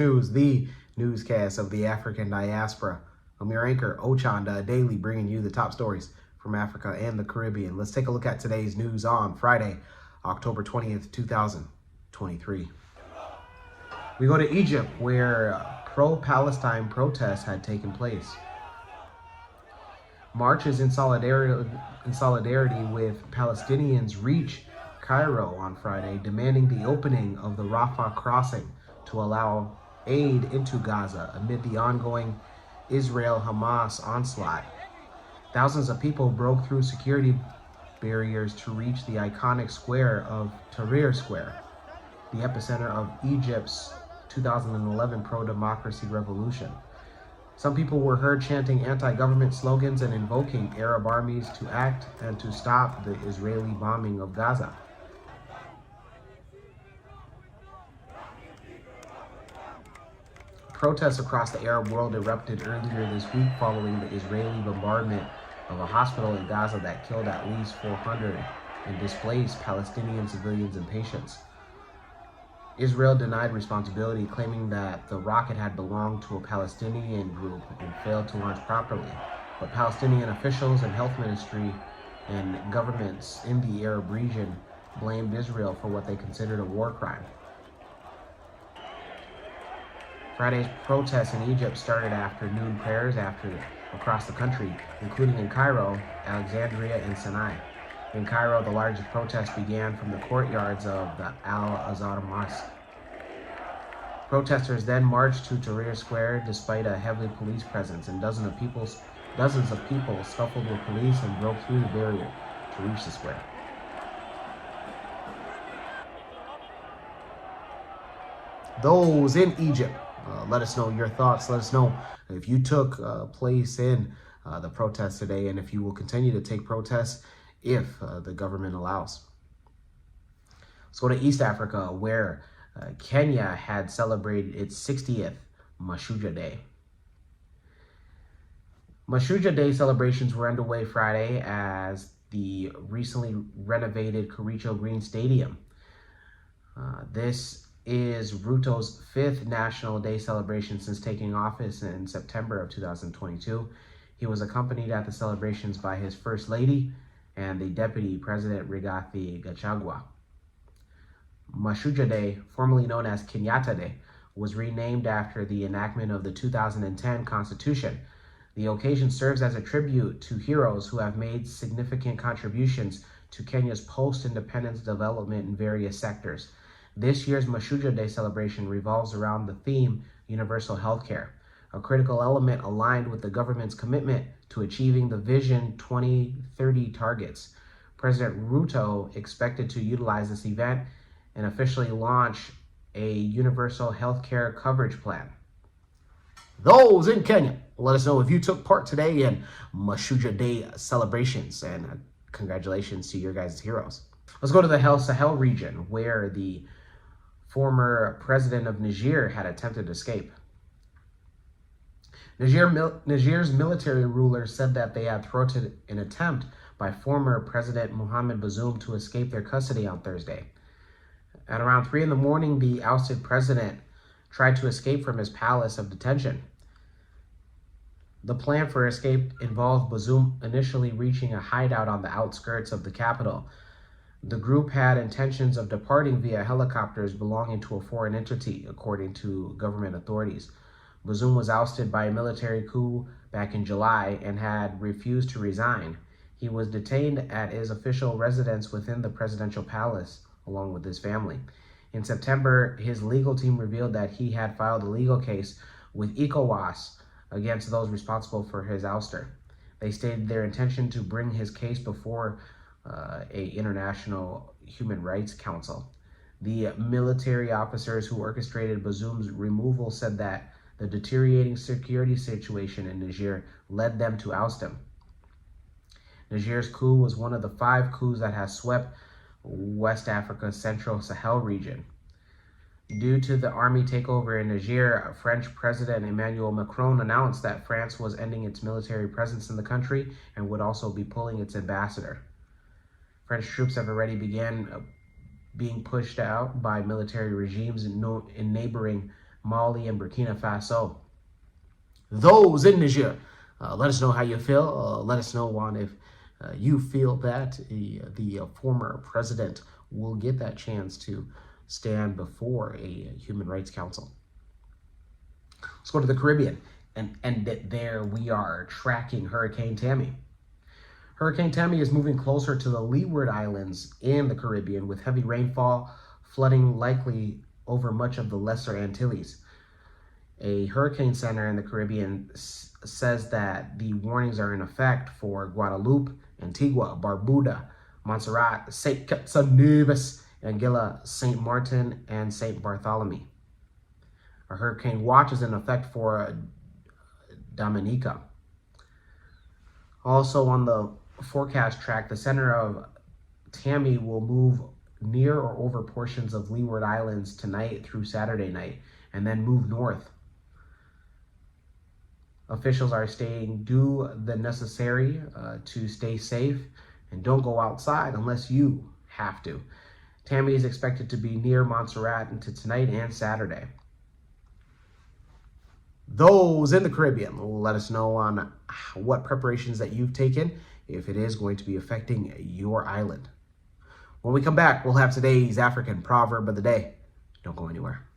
News, the newscast of the African diaspora. I'm your anchor, Ochanda Daily, bringing you the top stories from Africa and the Caribbean. Let's take a look at today's news on Friday, October 20th, 2023. We go to Egypt, where pro-Palestine protests had taken place. Marches in solidarity with Palestinians reach Cairo on Friday, demanding the opening of the Rafah crossing to allow aid into Gaza amid the ongoing Israel-Hamas onslaught. Thousands of people broke through security barriers to reach the iconic square of Tahrir Square, the epicenter of Egypt's 2011 pro-democracy revolution. Some people were heard chanting anti-government slogans and invoking Arab armies to act and to stop the Israeli bombing of Gaza. Protests across the Arab world erupted earlier this week following the Israeli bombardment of a hospital in Gaza that killed at least 400 and displaced Palestinian civilians and patients. Israel denied responsibility, claiming that the rocket had belonged to a Palestinian group and failed to launch properly. But Palestinian officials and health ministry and governments in the Arab region blamed Israel for what they considered a war crime. Friday's protests in Egypt started after noon prayers across the country, including in Cairo, Alexandria, and Sinai. In Cairo, the largest protest began from the courtyards of the Al-Azhar Mosque. Protesters then marched to Tahrir Square despite a heavy police presence, and dozens of people scuffled with police and broke through the barrier to reach the square. Those in Egypt, let us know your thoughts. Let us know if you took place in the protests today, and if you will continue to take protests if the government allows. Let's go to East Africa, where Kenya had celebrated its 60th Mashujaa Day. Mashujaa Day celebrations were underway Friday as the recently renovated Kericho Green Stadium. This is Ruto's 5th National Day celebration since taking office in September of 2022. He was accompanied at the celebrations by his First Lady and the Deputy President Rigathi Gachagua. Mashujaa Day, formerly known as Kenyatta Day, was renamed after the enactment of the 2010 Constitution. The occasion serves as a tribute to heroes who have made significant contributions to Kenya's post-independence development in various sectors. This year's Mashujaa Day celebration revolves around the theme Universal Healthcare, a critical element aligned with the government's commitment to achieving the Vision 2030 targets. President Ruto expected to utilize this event and officially launch a universal healthcare coverage plan. Those in Kenya, let us know if you took part today in Mashujaa Day celebrations, and congratulations to your guys' heroes. Let's go to the Sahel region, where the former president of Niger had attempted to escape. Niger's military ruler said that they had thwarted an attempt by former President Mohamed Bazoum to escape their custody on Thursday. At around 3 a.m, the ousted president tried to escape from his palace of detention. The plan for escape involved Bazoum initially reaching a hideout on the outskirts of the capital. The group had intentions of departing via helicopters belonging to a foreign entity, according to government authorities. Bazoum was ousted by a military coup back in July and had refused to resign. He was detained at his official residence within the presidential palace, along with his family. In September, his legal team revealed that he had filed a legal case with ECOWAS against those responsible for his ouster. They stated their intention to bring his case before a International Human Rights Council. The military officers who orchestrated Bazoum's removal said that the deteriorating security situation in Niger led them to oust him. Niger's coup was one of the 5 coups that has swept West Africa's Central Sahel region. Due to the army takeover in Niger, French President Emmanuel Macron announced that France was ending its military presence in the country and would also be pulling its ambassador. French troops have already began being pushed out by military regimes in neighboring Mali, and Burkina Faso. Those in Niger, let us know how you feel. Let us know on if you feel that the former president will get that chance to stand before a Human Rights Council. Let's go to the Caribbean, and there we are tracking Hurricane Tammy. Hurricane Tammy is moving closer to the Leeward Islands in the Caribbean with heavy rainfall, flooding likely over much of the Lesser Antilles. A hurricane center in the Caribbean says that the warnings are in effect for Guadeloupe, Antigua, Barbuda, Montserrat, St. Kitts and Nevis, Anguilla, St. Martin, and St. Bartholomew. A hurricane watch is in effect for Dominica. Also on the forecast track, the center of Tammy will move near or over portions of Leeward Islands tonight through Saturday night, and then move north. Officials are saying do the necessary to stay safe and don't go outside unless you have to. Tammy is expected to be near Montserrat into tonight and Saturday. Those in the Caribbean, let us know on what preparations that you've taken if it is going to be affecting your island. When we come back, we'll have today's African proverb of the day. Don't go anywhere.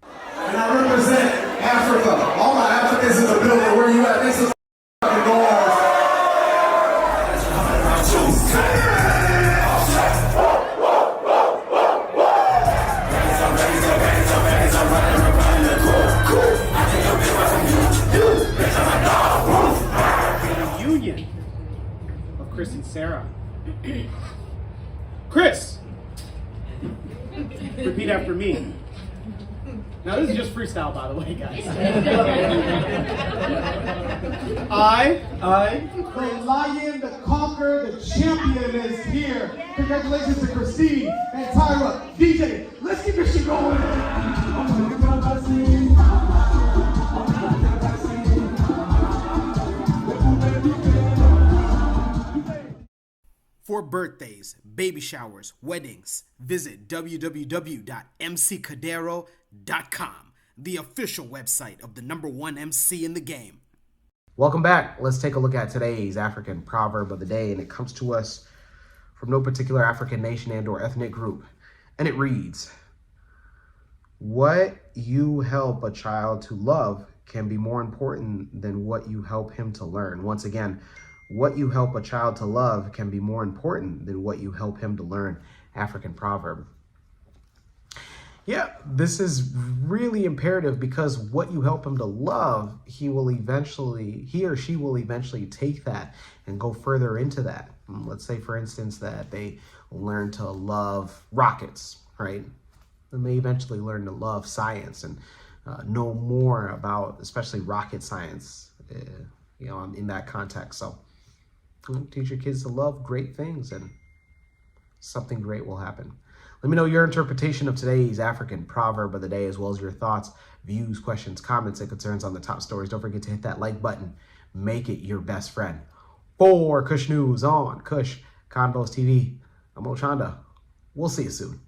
And I represent Africa. All my Africans in the building, where you at? This is fucking bars. Union of Chris and Sarah. Chris, repeat after me. Now this is just freestyle, by the way, guys. The lion, the conqueror, the champion is here. Congratulations to Christine and Tyra. DJ, let's get this shit going. For birthdays, baby showers, weddings, visit www.mccadero.com, the official website of the #1 MC in the game. Welcome back. Let's take a look at today's African proverb of the day, and it comes to us from no particular African nation and or ethnic group. And it reads, what you help a child to love can be more important than what you help him to learn. Once again, what you help a child to love can be more important than what you help him to learn. African proverb. Yeah, this is really imperative because what you help him to love, he or she will eventually take that and go further into that. Let's say, for instance, that they learn to love rockets, right? And they eventually learn to love science and know more about, especially rocket science, in that context. So teach your kids to love great things and something great will happen. Let me know your interpretation of today's African proverb of the day, as well as your thoughts, views, questions, comments, and concerns on the top stories. Don't forget to hit that like button. Make it your best friend. For Kush News on Kush Convos TV, I'm Ochanda. We'll see you soon.